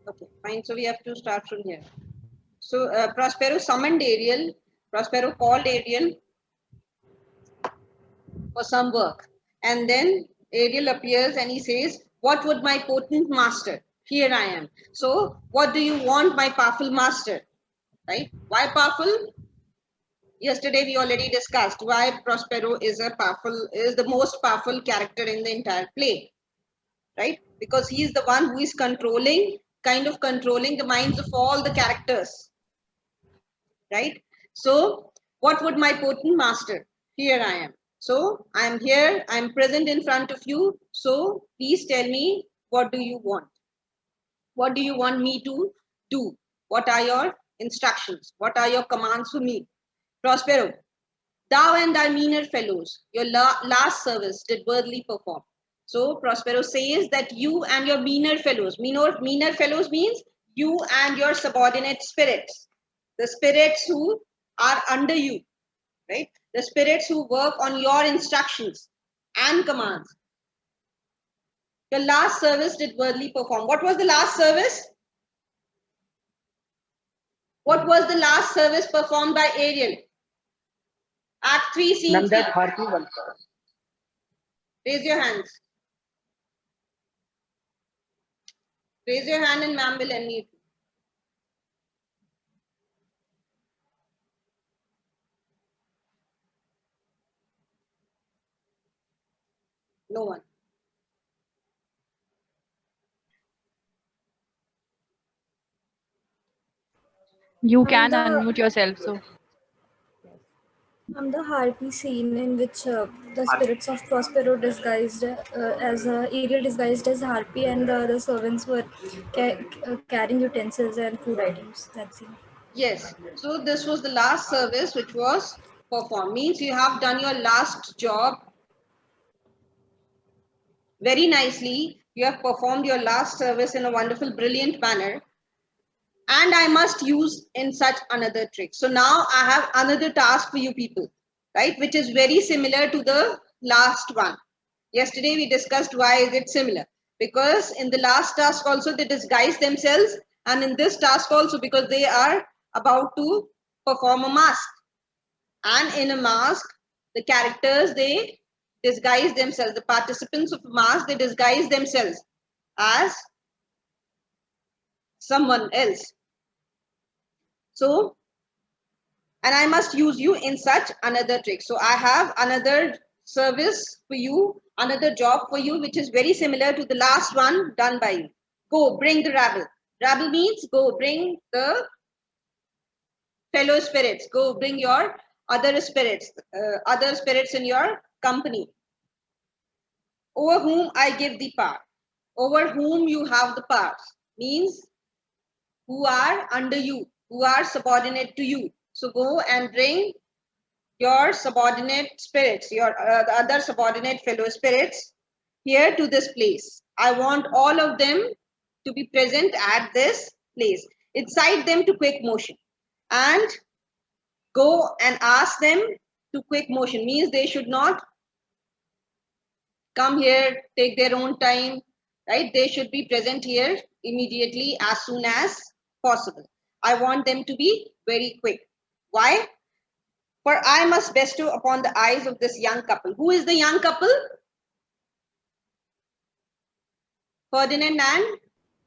Okay, fine. So we have to start from here. So Prospero summoned Ariel. Prospero called Ariel for some work. And then Ariel appears and he says, "What would my potent master?" Here I am. So, what do you want, my powerful master? Right? Why powerful? Yesterday we already discussed why Prospero is the most powerful character in the entire play. Right? Because he is the one who is kind of controlling the minds of all the characters. Right? So, what would my potent master? Here I am. So, I am here, I am present in front of you. So, please tell me, what do you want? What do you want me to do? What are your instructions? What are your commands for me? Prospero, thou and thy meaner fellows, your last service did worthily perform. So Prospero says that you and your meaner fellows, meaner fellows means you and your subordinate spirits, the spirits who are under you, right? The spirits who work on your instructions and commands. Your last service did worthily perform. What was the last service? What was the last service performed by Ariel? Act 3, Scene Ma'am, 3. that Harpi one. Raise your hands. Raise your hand and ma'am will unmute. No one. You And can the unmute yourself. So the harpy scene in which the spirits of Prospero disguised as Ariel disguised as harpy, and the servants were carrying utensils and food items. That scene. Yes. So this was the last service which was performed. Means you have done your last job very nicely. You have performed your last service in a wonderful, brilliant manner. And I must use in such another trick. So now I have another task for you people, right? Which is very similar to the last one. Yesterday we discussed why is it similar. Because in the last task also they disguise themselves, and in this task also because they are about to perform a mask. And in a mask, the characters, they disguise themselves. The participants of a mask, they disguise themselves as someone else. So, and I must use you in such another trick. So I have another service for you, another job for you, which is very similar to the last one done by you. Go, bring the rabble. Rabble means go, bring the fellow spirits. Go, bring your other spirits in your company. Over whom I give the power. Over whom you have the powers. Means who are under you, who are subordinate to you. So go and bring your subordinate spirits, your the other subordinate fellow spirits here to this place. I want all of them to be present at this place. Incite them to quick motion and go and ask them to quick motion. Means they should not come here, take their own time, right? They should be present here immediately as soon as possible. I want them to be very quick. Why? For I must bestow upon the eyes of this young couple. Who is the young couple? Ferdinand and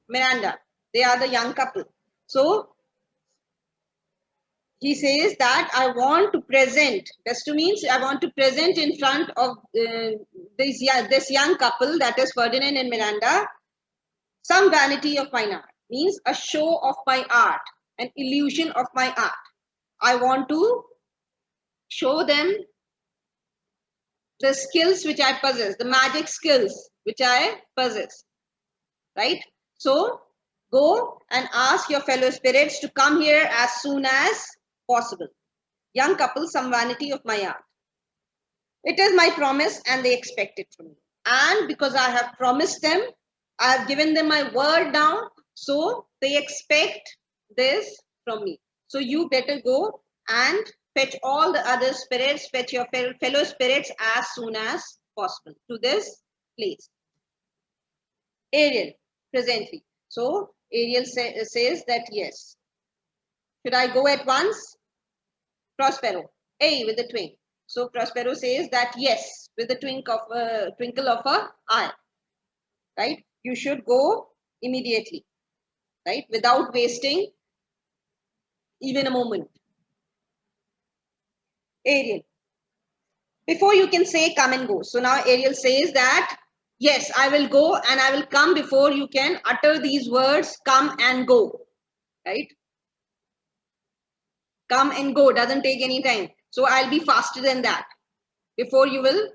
Miranda. They are the young couple. So he says that I want to present, bestow means I want to present in front of this young couple, that is Ferdinand and Miranda, some vanity of mine art. Means a show of my art, an illusion of my art. I want to show them the skills which I possess, the magic skills which I possess, right? So go and ask your fellow spirits to come here as soon as possible. Young couple, some vanity of my art. It is my promise and they expect it from me. And because I have promised them, I have given them my word now, so they expect this from me. So you better go and fetch all the other spirits, fetch your fellow spirits as soon as possible to this place. Ariel, presently. So Ariel says that yes. Should I go at once? Prospero, A with the twink. So Prospero says that yes, with the twinkle of a eye. Right? You should go immediately. Right? Without wasting even a moment. Ariel, before you can say come and go. So now Ariel says that yes, I will go and I will come before you can utter these words come and go. Right? Come and go doesn't take any time. So I'll be faster than that. Before you will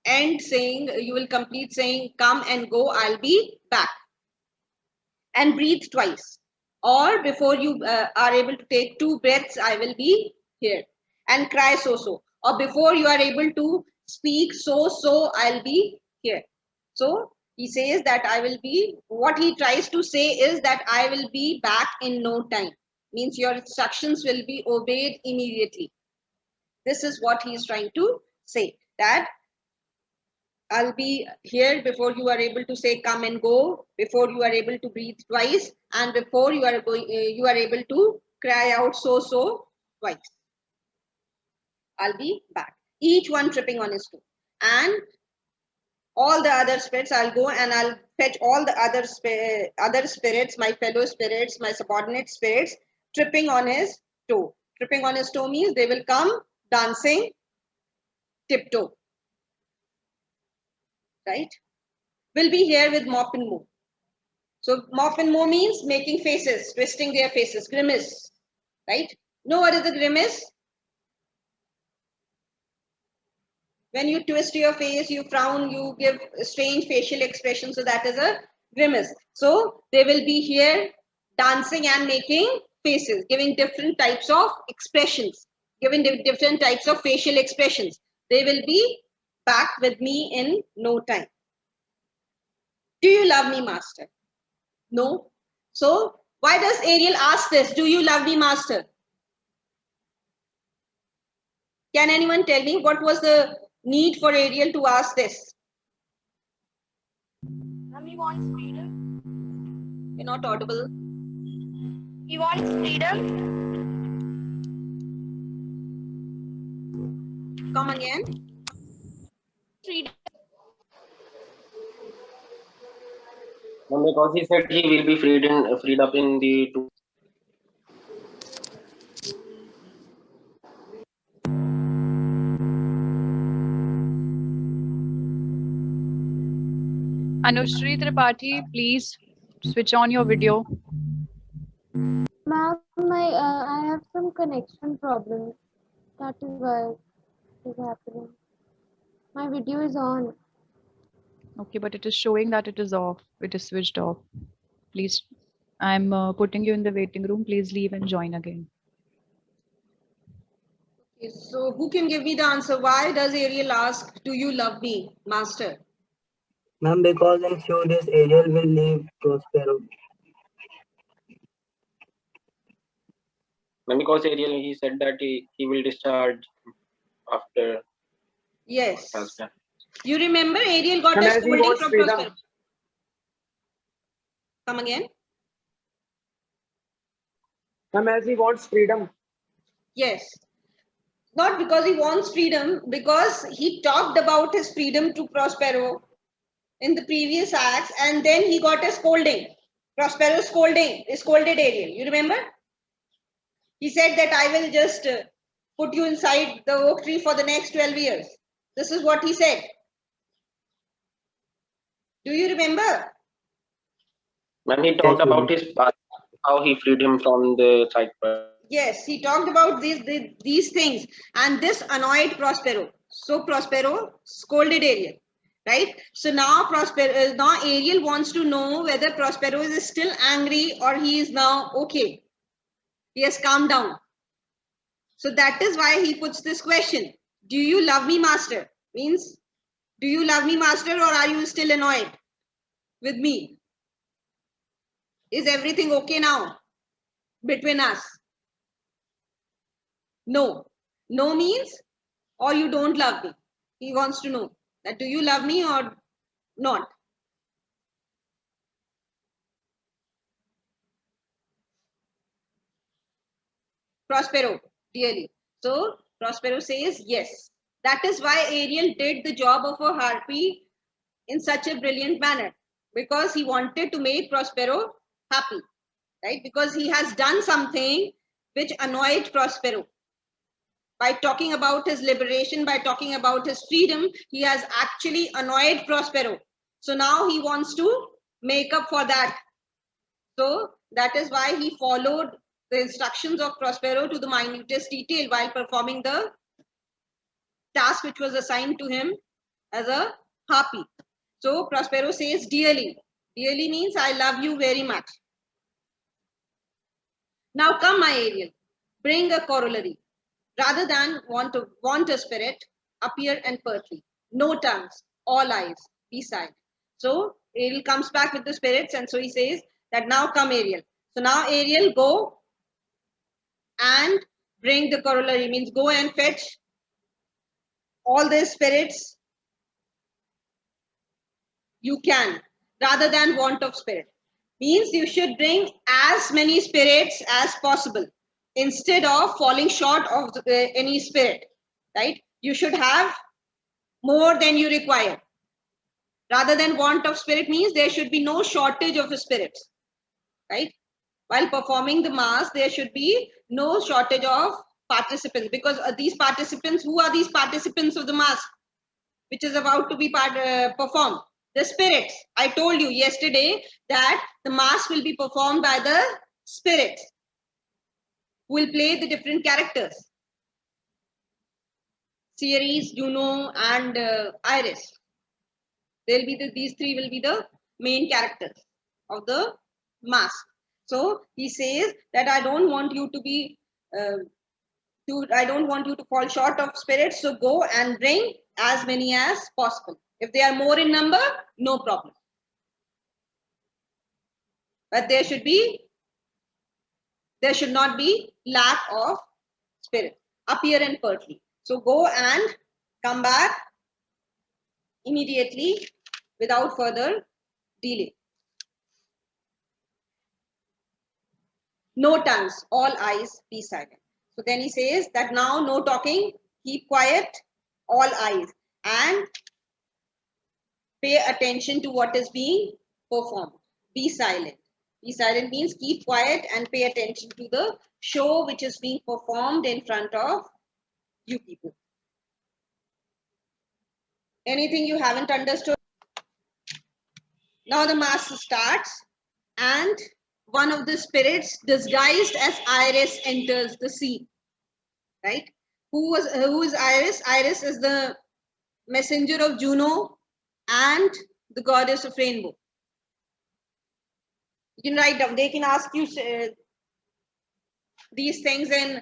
end saying, you will complete saying come and go, I'll be back. And breathe twice. Or before you are able to take 2 breaths, I will be here. And cry so. Or before you are able to speak so, I'll be here. So he says that I will be, what he tries to say is that I will be back in no time. Means your instructions will be obeyed immediately. This is what he is trying to say, that I'll be here before you are able to say come and go, before you are able to breathe twice, and before you are going, you are able to cry out so twice. I'll be back. Each one tripping on his toe. And all the other spirits, I'll go and I'll fetch all the other spirits, my fellow spirits, my subordinate spirits, tripping on his toe. Tripping on his toe means they will come dancing tiptoe. Right? Will be here with mop and move. So mop and move means making faces, twisting their faces, grimace. Right? Know what is a grimace? When you twist your face, you frown, you give strange facial expressions. So that is a grimace. So they will be here dancing and making faces, giving different types of expressions, giving different types of facial expressions. They will be back with me in no time. Do you love me, Master? No. So why does Ariel ask this? Do you love me, Master? Can anyone tell me what was the need for Ariel to ask this? He wants freedom. You're not audible. He wants freedom. Come again. Freedom. And because he said he will be freed up in the two. Anushri Tripathi, please switch on your video. Ma'am, I have some connection problem. That is why it is happening. My video is on. Okay, but it is showing that it is off. It is switched off. Please, I'm putting you in the waiting room. Please leave and join again. Okay, so who can give me the answer? Why does Ariel ask, do you love me, Master? Ma'am, because in few days Ariel will leave Prospero. And because Ariel, he said that he will discharge after. Yes. Pastor. You remember Ariel got a scolding from Prospero. Come again. Ma'am, as he wants freedom. Yes. Not because he wants freedom, because he talked about his freedom to Prospero in the previous acts, and then he got a scolding. Prospero scolded Ariel. You remember? He said that I will just put you inside the oak tree for the next 12 years. This is what he said. Do you remember? When he talked about his past, how he freed him from the Cyprus. Yes, he talked about these things, and this annoyed Prospero. So Prospero scolded Ariel, right? So now now Ariel wants to know whether Prospero is still angry or he is now okay. He has calmed down. So that is why he puts this question. Do you love me, Master? Means, do you love me, Master, or are you still annoyed with me? Is everything okay now between us? No. No means, or you don't love me. He wants to know that do you love me or not? Prospero, dearly. So Prospero says yes. That is why Ariel did the job of a harpy in such a brilliant manner, because he wanted to make Prospero happy, right? Because he has done something which annoyed Prospero. By talking about his liberation, by talking about his freedom, he has actually annoyed Prospero. So now he wants to make up for that. So that is why he followed the instructions of Prospero to the minutest detail while performing the task which was assigned to him as a harpy. So Prospero says dearly. Dearly means I love you very much. Now come, my Ariel, bring a corollary. Rather than want a spirit, appear and pertly. No tongues, all eyes, be silent. So Ariel comes back with the spirits, and so he says that now come, Ariel. So now Ariel, go and bring the corollary, means go and fetch all the spirits you can, rather than want of spirit. Means you should bring as many spirits as possible instead of falling short of any spirit, right? You should have more than you require. Rather than want of spirit means there should be no shortage of spirits, right? While performing the mass, there should be no shortage of participants, because these participants, who are these participants of the mass which is about to be performed? The spirits. I told you yesterday that the mass will be performed by the spirits who will play the different characters. Ceres, Juno, and Iris. These three will be the main characters of the mass. So he says that I don't want you to be I don't want you to fall short of spirits. So go and bring as many as possible. If they are more in number, no problem. But there should not be lack of spirit. Appear and pertly. So go and come back immediately without further delay. No tongues, all eyes, be silent. So then he says that now no talking, keep quiet, all eyes, and pay attention to what is being performed. Be silent. Be silent means keep quiet and pay attention to the show which is being performed in front of you people. Anything you haven't understood? Now the mass starts, and one of the spirits disguised as Iris enters the scene. Right? Who is Iris? Iris is the messenger of Juno and the goddess of rainbow. You can write down. They can ask you these things in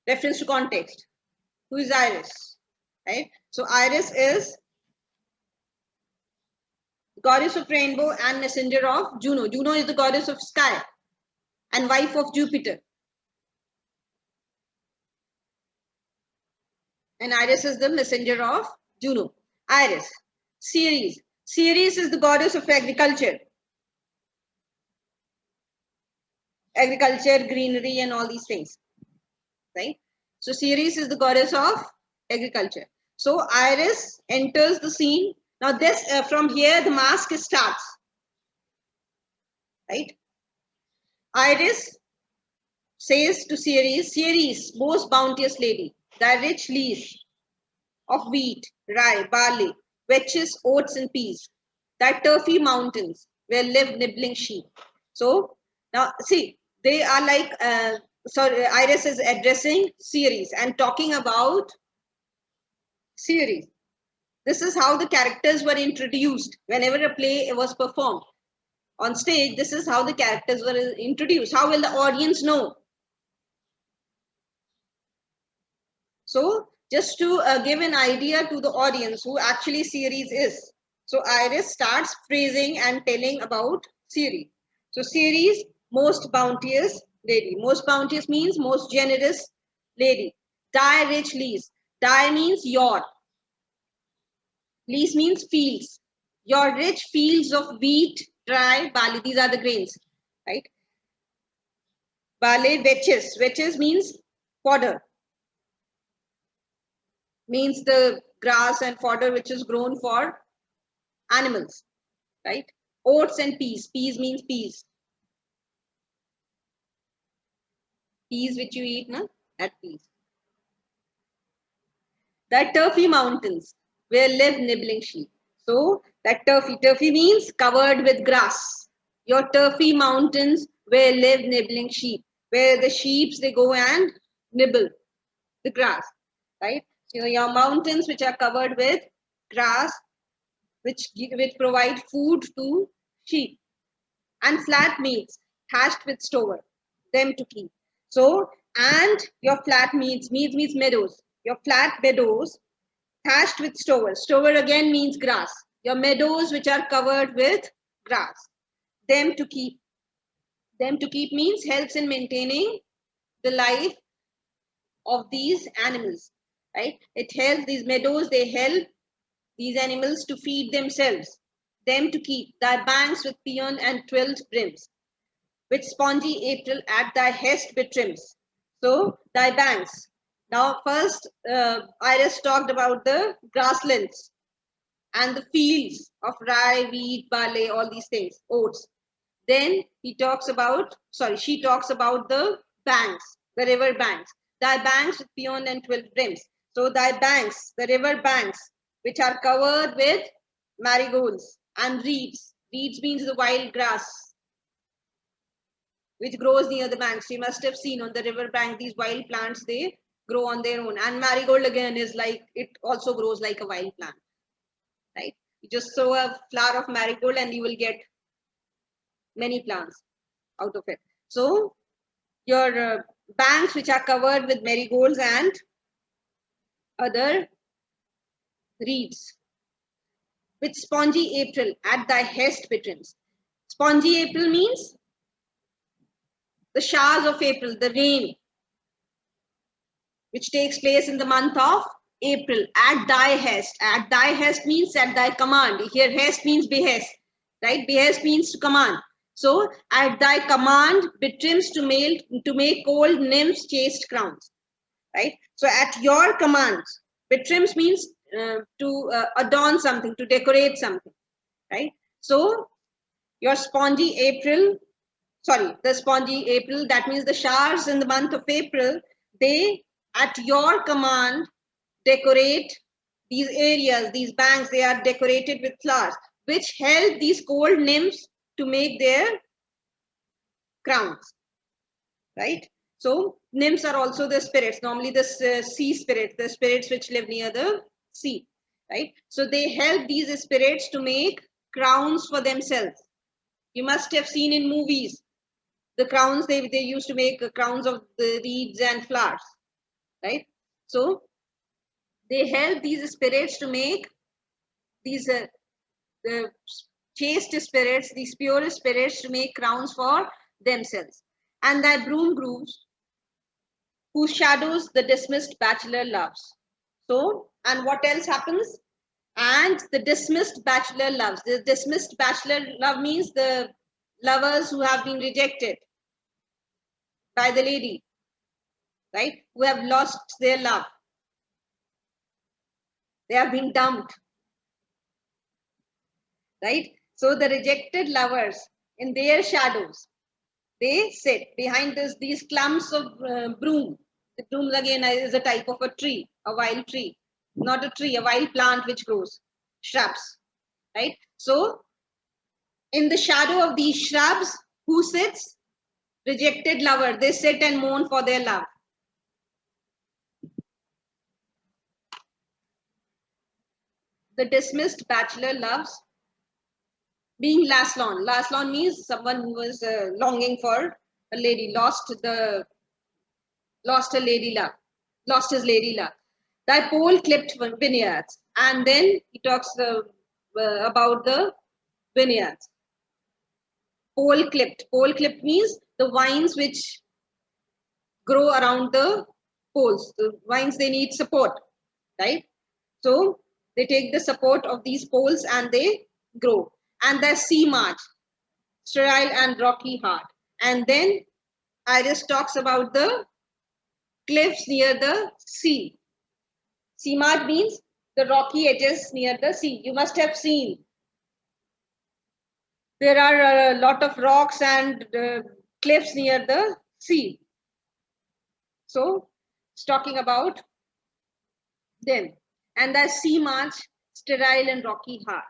reference to context. Who is Iris? Right? So Iris is goddess of rainbow and messenger of Juno. Juno is the goddess of sky and wife of Jupiter. And Iris is the messenger of Juno. Iris. Ceres. Ceres is the goddess of agriculture. Agriculture, greenery, and all these things. Right? So Ceres is the goddess of agriculture. So Iris enters the scene. Now this from here the mask starts. Right? Iris says to Ceres, Ceres, most bounteous lady, thy rich lease of wheat, rye, barley, vetches, oats, and peas, thy turfy mountains where live nibbling sheep. So now see, they are like, Iris is addressing Ceres and talking about Ceres. This is how the characters were introduced whenever a play was performed. On stage, this is how the characters were introduced. How will the audience know? So just to give an idea to the audience who actually Ceres is. So Iris starts praising and telling about Ceres. So Ceres, most bounteous lady. Most bounteous means most generous lady. Thy rich lease. Thy means your. Lease means fields. Your rich fields of wheat, rye, barley. These are the grains, right? Bale vetches. Vetches means fodder. Means the grass and fodder which is grown for animals, right? Oats and peas. Peas means peas. Peas which you eat, na? That peas. The turfy mountains where live nibbling sheep. So that turfy means covered with grass. Your turfy mountains where live nibbling sheep, where the sheep they go and nibble the grass, right? So your mountains which are covered with grass, which provide food to sheep, and flat meats hashed with stover, them to keep. So and your flat means means meadows. Your flat meadows hashed with stover. Stover again means grass. Your meadows which are covered with grass, them to keep. Them to keep means helps in maintaining the life of these animals, right? It helps these meadows, they help these animals to feed themselves. Them to keep thy banks with peon and twilled brims, which spongy April at thy hest betrims. So thy banks. Now first Iris talked about the grasslands and the fields of rye, wheat, barley, all these things, oats. Then she talks about the banks, the river banks. Thy banks with peon and 12 brims. So thy banks, the river banks, which are covered with marigolds and reeds. Reeds means the wild grass, which grows near the banks. You must have seen on the river bank, these wild plants, they grow on their own. And marigold again is like, it also grows like a wild plant, right? You just sow a flower of marigold and you will get many plants out of it. So your banks which are covered with marigolds and other reeds, with spongy April at thy hest betrims. Spongy April means the showers of April, the rain, which takes place in the month of April at thy hest. At thy hest means at thy command. Here hest means behest, right? Behest means to command. So at thy command betrims to make cold nymphs chaste crowns, right? So at your command, betrims means to adorn something, to decorate something, right? So your the spongy April, that means the showers in the month of April, they at your command decorate these areas, these banks, they are decorated with flowers, which help these cold nymphs to make their crowns, right? So nymphs are also the spirits, normally the sea spirits, the spirits which live near the sea, right? So they help these spirits to make crowns for themselves. You must have seen in movies, the crowns, they used to make crowns of the reeds and flowers, right? So they help these spirits to make these the chaste spirits, these pure spirits to make crowns for themselves. And thy broom grooves, whose shadows the dismissed bachelor loves. So, and what else happens? And the dismissed bachelor loves. The dismissed bachelor love means the lovers who have been rejected by the lady, right? Who have lost their love. They have been dumped, right? So the rejected lovers, in their shadows, they sit behind these clumps of broom. The broom again is a type of a tree, a wild tree, not a tree, a wild plant which grows, shrubs, right? So in the shadow of these shrubs, who sits? Rejected lover. They sit and mourn for their love. The dismissed bachelor loves being lastlon. Lastlon means someone who was longing for a lady, lost a lady love, lost his lady love. Thy pole clipped vineyards. And then he talks about the vineyards. Pole clipped. Pole clipped means the vines which grow around the poles. The vines, they need support, right? So they take the support of these poles and they grow. And the sea march, sterile and rocky hard. And then Iris talks about the cliffs near the sea. Sea marge means the rocky edges near the sea. You must have seen. There are a lot of rocks and cliffs near the sea. So it's talking about them. And the sea marge, sterile and rocky hard,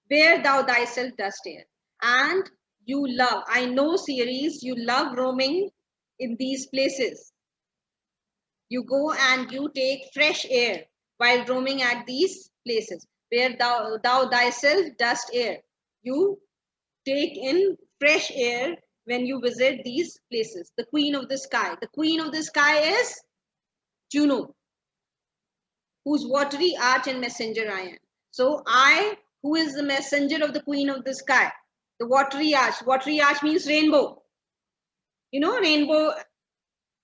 where thou thyself dost err. And you love, I know series, you love roaming in these places. You go and you take fresh air while roaming at these places, where thou thyself dost err. You take in fresh air when you visit these places. The queen of the sky. The queen of the sky is Juno, whose watery arch and messenger I am. So I, who is the messenger of the queen of the sky, the watery arch. Watery arch means rainbow. You know, rainbow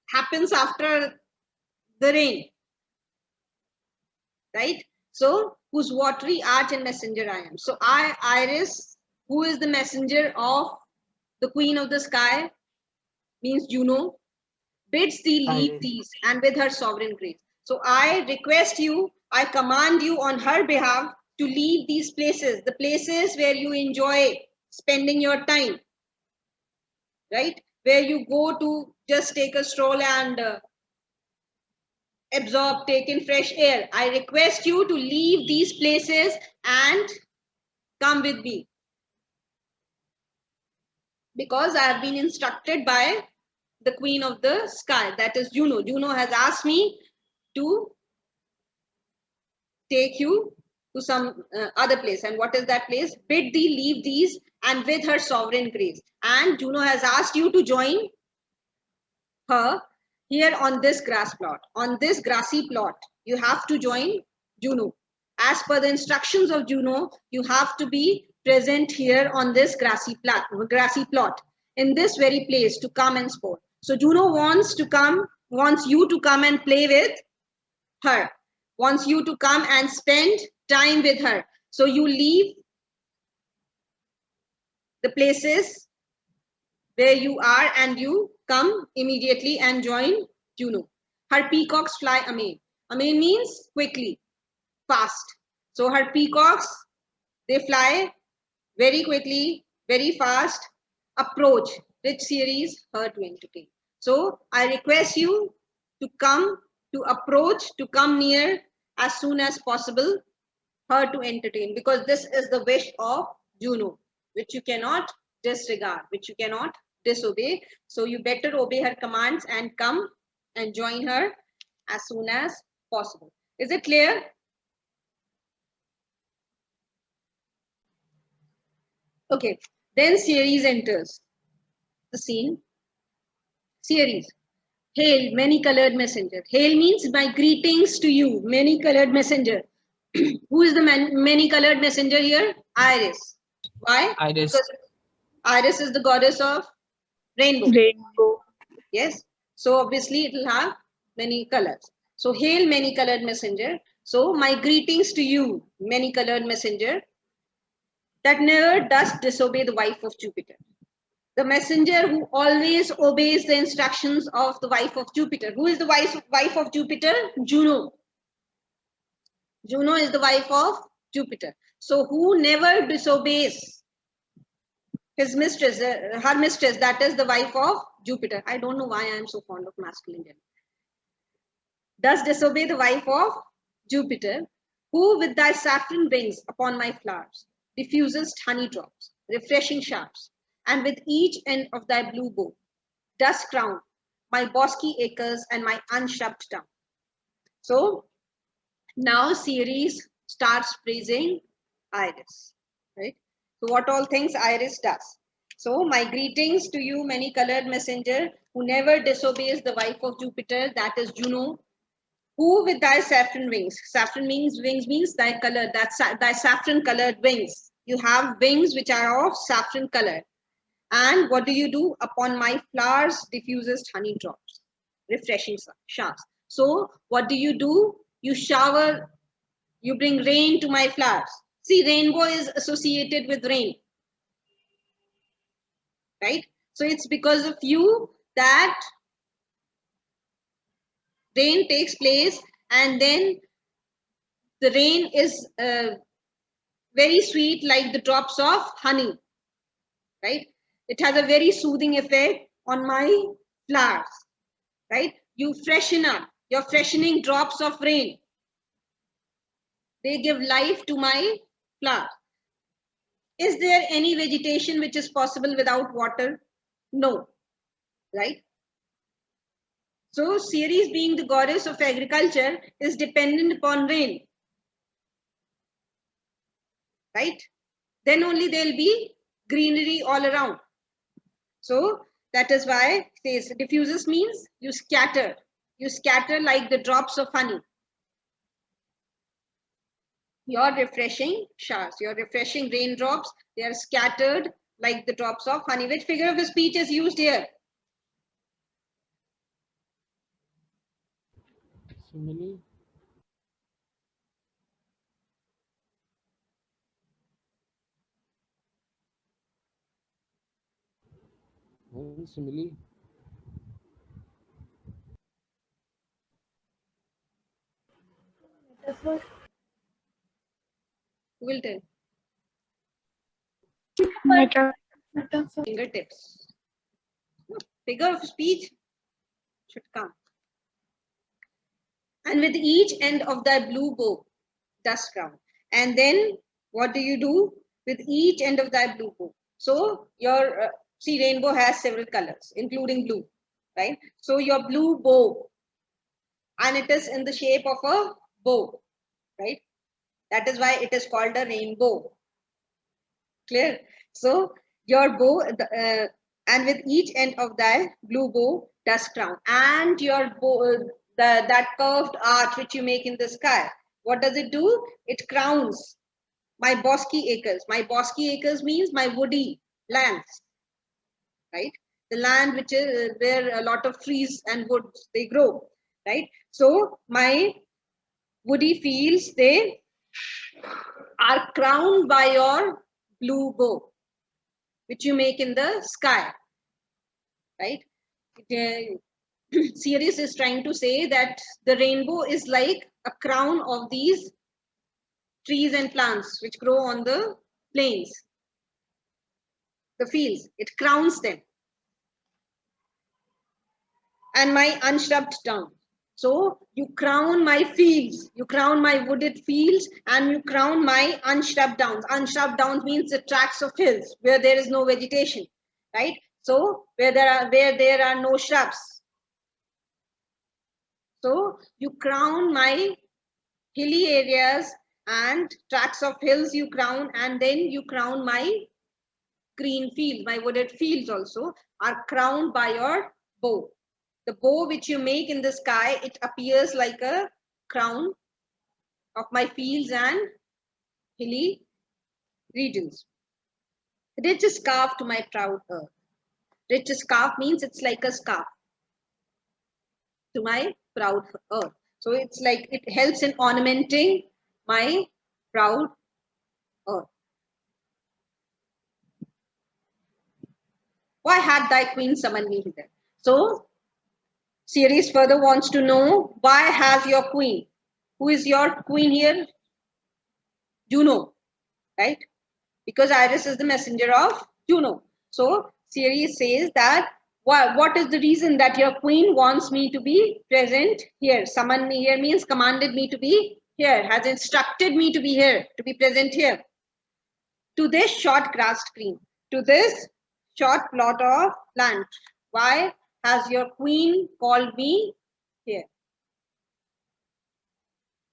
happens after the rain, right? So whose watery arch and messenger I am. So I, Iris, who is the messenger of the queen of the sky, means Juno, bids thee lead Iris. these and with her sovereign grace. So I request you, I command you on her behalf to leave these places, the places where you enjoy spending your time, right? Where you go to just take a stroll and absorb, take in fresh air. I request you to leave these places and come with me. Because I have been instructed by the queen of the sky, that is Juno. Juno has asked me to take you to some other place. And what is that place? Bid thee leave these and with her sovereign grace. And Juno has asked you to join her here on this grass plot. On this grassy plot, you have to join Juno. As per the instructions of Juno, you have to be present here on this grassy plot, in this very place to come and sport. So Juno wants you to come and play with her, wants you to come and spend time with her. So you leave the places where you are and you come immediately and join Juno. Her peacocks fly amain. Amain means quickly, fast. So her peacocks, they fly very quickly, very fast. Approach, rich series, her to entertain. So I request you to come, to approach, to come near as soon as possible, her to entertain, because this is the wish of Juno, which you cannot disregard, which you cannot disobey. So you better obey her commands and come and join her as soon as possible. Is it clear? Okay, then Ceres enters the scene. Ceres, hail, many-colored messenger. Hail means my greetings to you, many-colored messenger. Who is the many-colored messenger here? Iris. Why? Iris. Because Iris is the goddess of rainbow. Rainbow. Yes. So obviously it will have many colors. So hail, many-colored messenger. So my greetings to you, many-colored messenger, that never does disobey the wife of Jupiter. The messenger who always obeys the instructions of the wife of Jupiter. Who is the wife of Jupiter? Juno. Juno is the wife of Jupiter. So who never disobeys his mistress, her mistress, that is the wife of Jupiter. I don't know why I am so fond of masculine gender. Does disobey the wife of Jupiter, who with thy saffron wings upon my flowers diffusest honey drops, refreshing shafts, and with each end of thy blue bow dost crown my bosky acres and my unshrubed town. So now Ceres starts praising Iris, right? So what all things Iris does. So my greetings to you, many-colored messenger, who never disobeys the wife of Jupiter, that is Juno, who with thy saffron wings. Saffron means wings means thy color, that's thy saffron-colored wings. You have wings which are of saffron color. And what do? Upon my flowers diffusest honey drops, refreshing showers. So what do? You shower, you bring rain to my flowers. See, rainbow is associated with rain, right? So it's because of you that rain takes place, and then the rain is very sweet like the drops of honey, right? It has a very soothing effect on my flowers, right? You freshen up, your freshening drops of rain, they give life to my flower. Is there any vegetation which is possible without water? No, right? So Ceres, being the goddess of agriculture, is dependent upon rain, right? Then only there'll be greenery all around. So that is why it says diffuses means you scatter like the drops of honey. Your refreshing showers, your refreshing raindrops, they are scattered like the drops of honey. Which figure of speech is used here? Simile. Simile. Metaphor. Who will tell? Metaphor. Fingertips. Figure of speech should come. And with each end of thy blue bow, dust crown. And then what do you do with each end of thy blue bow? So your see, rainbow has several colors, including blue, right? So your blue bow, and it is in the shape of a bow, right? That is why it is called a rainbow. Clear? So your bow, and with each end of thy blue bow, dust crown, and your bow, that curved arch which you make in the sky. What does it do? It crowns my bosky acres. My bosky acres means my woody lands, right? The land which is where a lot of trees and woods they grow, right? So my woody fields, they are crowned by your blue bow, which you make in the sky, right? Ceres is trying to say that the rainbow is like a crown of these trees and plants which grow on the plains, the fields. It crowns them. And my unshrubed down. So you crown my fields, you crown my wooded fields, and you crown my unshrubed downs. Unshrubed downs means the tracts of hills where there is no vegetation, right? So where there are no shrubs. So you crown my hilly areas and tracts of hills you crown, and then you crown my green fields, my wooded fields also are crowned by your bow. The bow which you make in the sky, it appears like a crown of my fields and hilly regions. Rich scarf to my proud earth. Rich scarf means it's like a scarf to my proud earth. So it's like it helps in ornamenting my proud earth. Why had thy queen summoned me hither? So Ceres further wants to know, why has your queen? Who is your queen here? Juno, right? Because Iris is the messenger of Juno. So Ceres says that, what is the reason that your queen wants me to be present here? Summoned me here means commanded me to be here, has instructed me to be here, to be present here. To this short grassed green, to this short plot of land. Why has your queen called me here?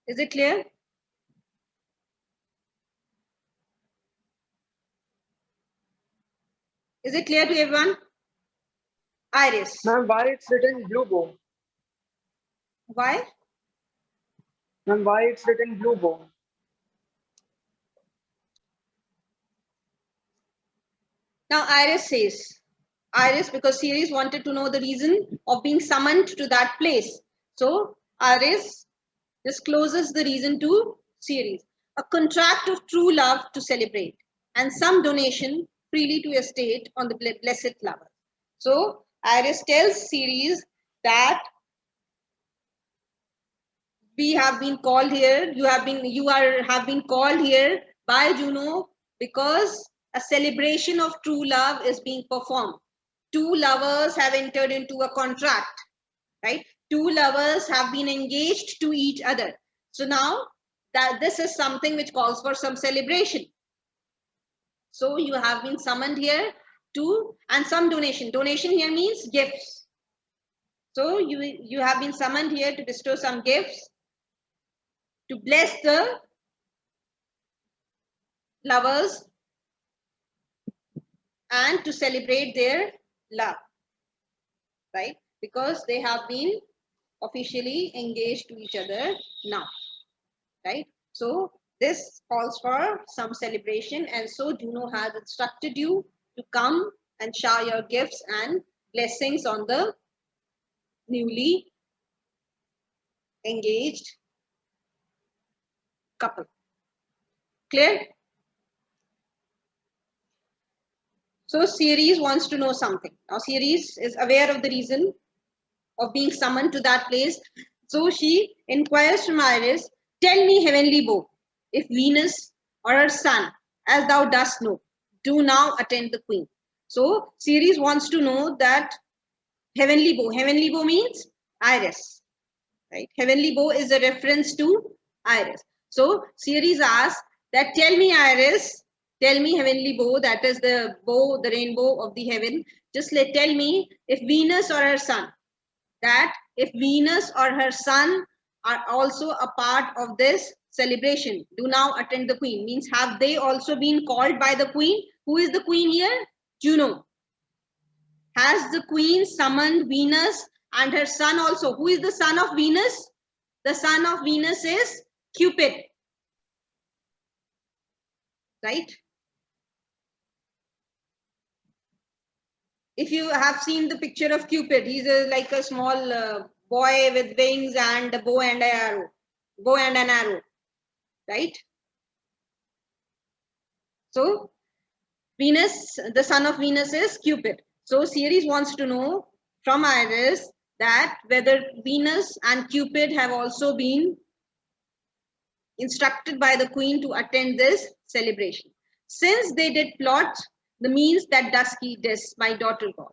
Is it clear? Is it clear to everyone? Iris. Ma'am, why it's written blue bow? Why? Ma'am, why it's written blue bow? Now Iris says, Iris, because Ceres wanted to know the reason of being summoned to that place. So Iris discloses the reason to Ceres. A contract of true love to celebrate, and some donation freely to estate on the blessed lover. So Iris tells Ceres that we have been called here, you have been called here by Juno because a celebration of true love is being performed. Two lovers have entered into a contract, right? Two lovers have been engaged to each other. So now that this is something which calls for some celebration. So you have been summoned here to, and some donation. Donation here means gifts. So you have been summoned here to bestow some gifts, to bless the lovers and to celebrate their love, right? Because they have been officially engaged to each other now, right? So this calls for some celebration, and so Juno has instructed you to come and shower your gifts and blessings on the newly engaged couple. Clear? So Ceres wants to know something. Now Ceres is aware of the reason of being summoned to that place. So she inquires from Iris, tell me, heavenly bow, if Venus or her son, as thou dost know, do now attend the queen. So Ceres wants to know that heavenly bow means Iris, right? Heavenly bow is a reference to Iris. So Ceres asks that tell me Iris, tell me heavenly bow, that is the bow, the rainbow of the heaven. Just tell me if Venus or her son, that if Venus or her son are also a part of this celebration, do now attend the queen, means have they also been called by the queen? Who is the queen here? Juno. Has the queen summoned Venus and her son also? Who is the son of Venus? The son of Venus is Cupid, right? If you have seen the picture of Cupid, he's like a small boy with wings and a bow and an arrow, right? So Venus, the son of Venus is Cupid. So Ceres wants to know from Iris that whether Venus and Cupid have also been instructed by the queen to attend this celebration. Since they did plot the means that Dusky Dis, my daughter god.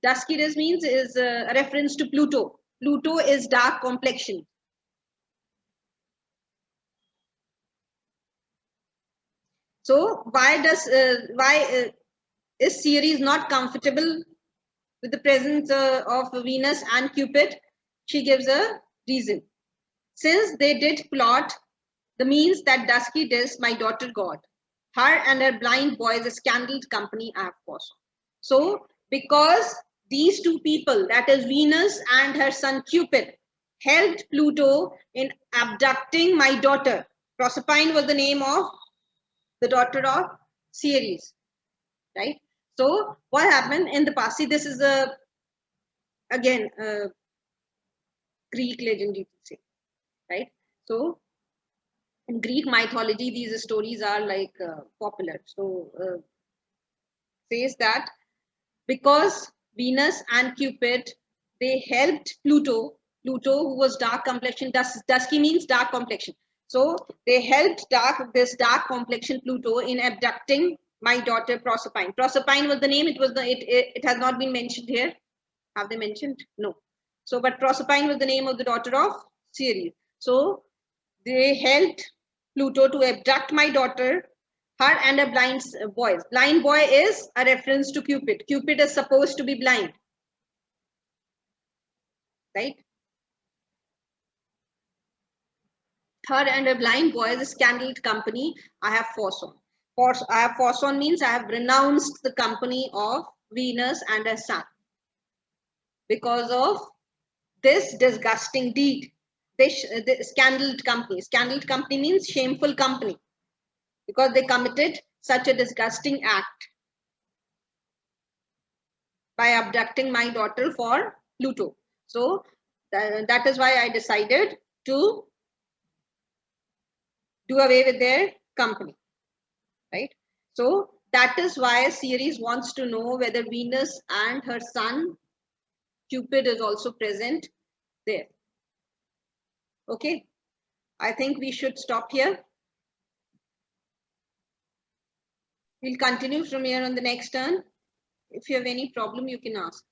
Dusky Dis means is a reference to Pluto. Pluto is dark complexion. So why is Ceres not comfortable with the presence of Venus and Cupid? She gives a reason. Since they did plot the means that Dusky Dis, my daughter god, her and her blind boys, a scandaled company I have forsaken. So because these two people, that is Venus and her son Cupid, helped Pluto in abducting my daughter. Proserpine was the name of the daughter of Ceres, right? So what happened in the past? See, this is again a Greek legend, you can say, right? So in Greek mythology, these stories are like popular. So says that because Venus and Cupid, they helped Pluto, who was dark complexion, dusky means dark complexion. So they helped this dark complexion Pluto in abducting my daughter Proserpine. Proserpine was the name. It has not been mentioned here. Have they mentioned? No. So, but Proserpine was the name of the daughter of Ceres. So they helped Pluto to abduct my daughter, her and her blind boys. Blind boy is a reference to Cupid. Cupid is supposed to be blind, right? Her and her blind boys, a scandaled company I have forsaken. I have forsaken means I have renounced the company of Venus and her son because of this disgusting deed. This scandaled company. Scandaled company means shameful company, because they committed such a disgusting act by abducting my daughter for Pluto. So that is why I decided to do away with their company, right? So that is why Ceres wants to know whether Venus and her son Cupid is also present there. Okay, I think we should stop here. We'll continue from here on the next turn. If you have any problem, you can ask.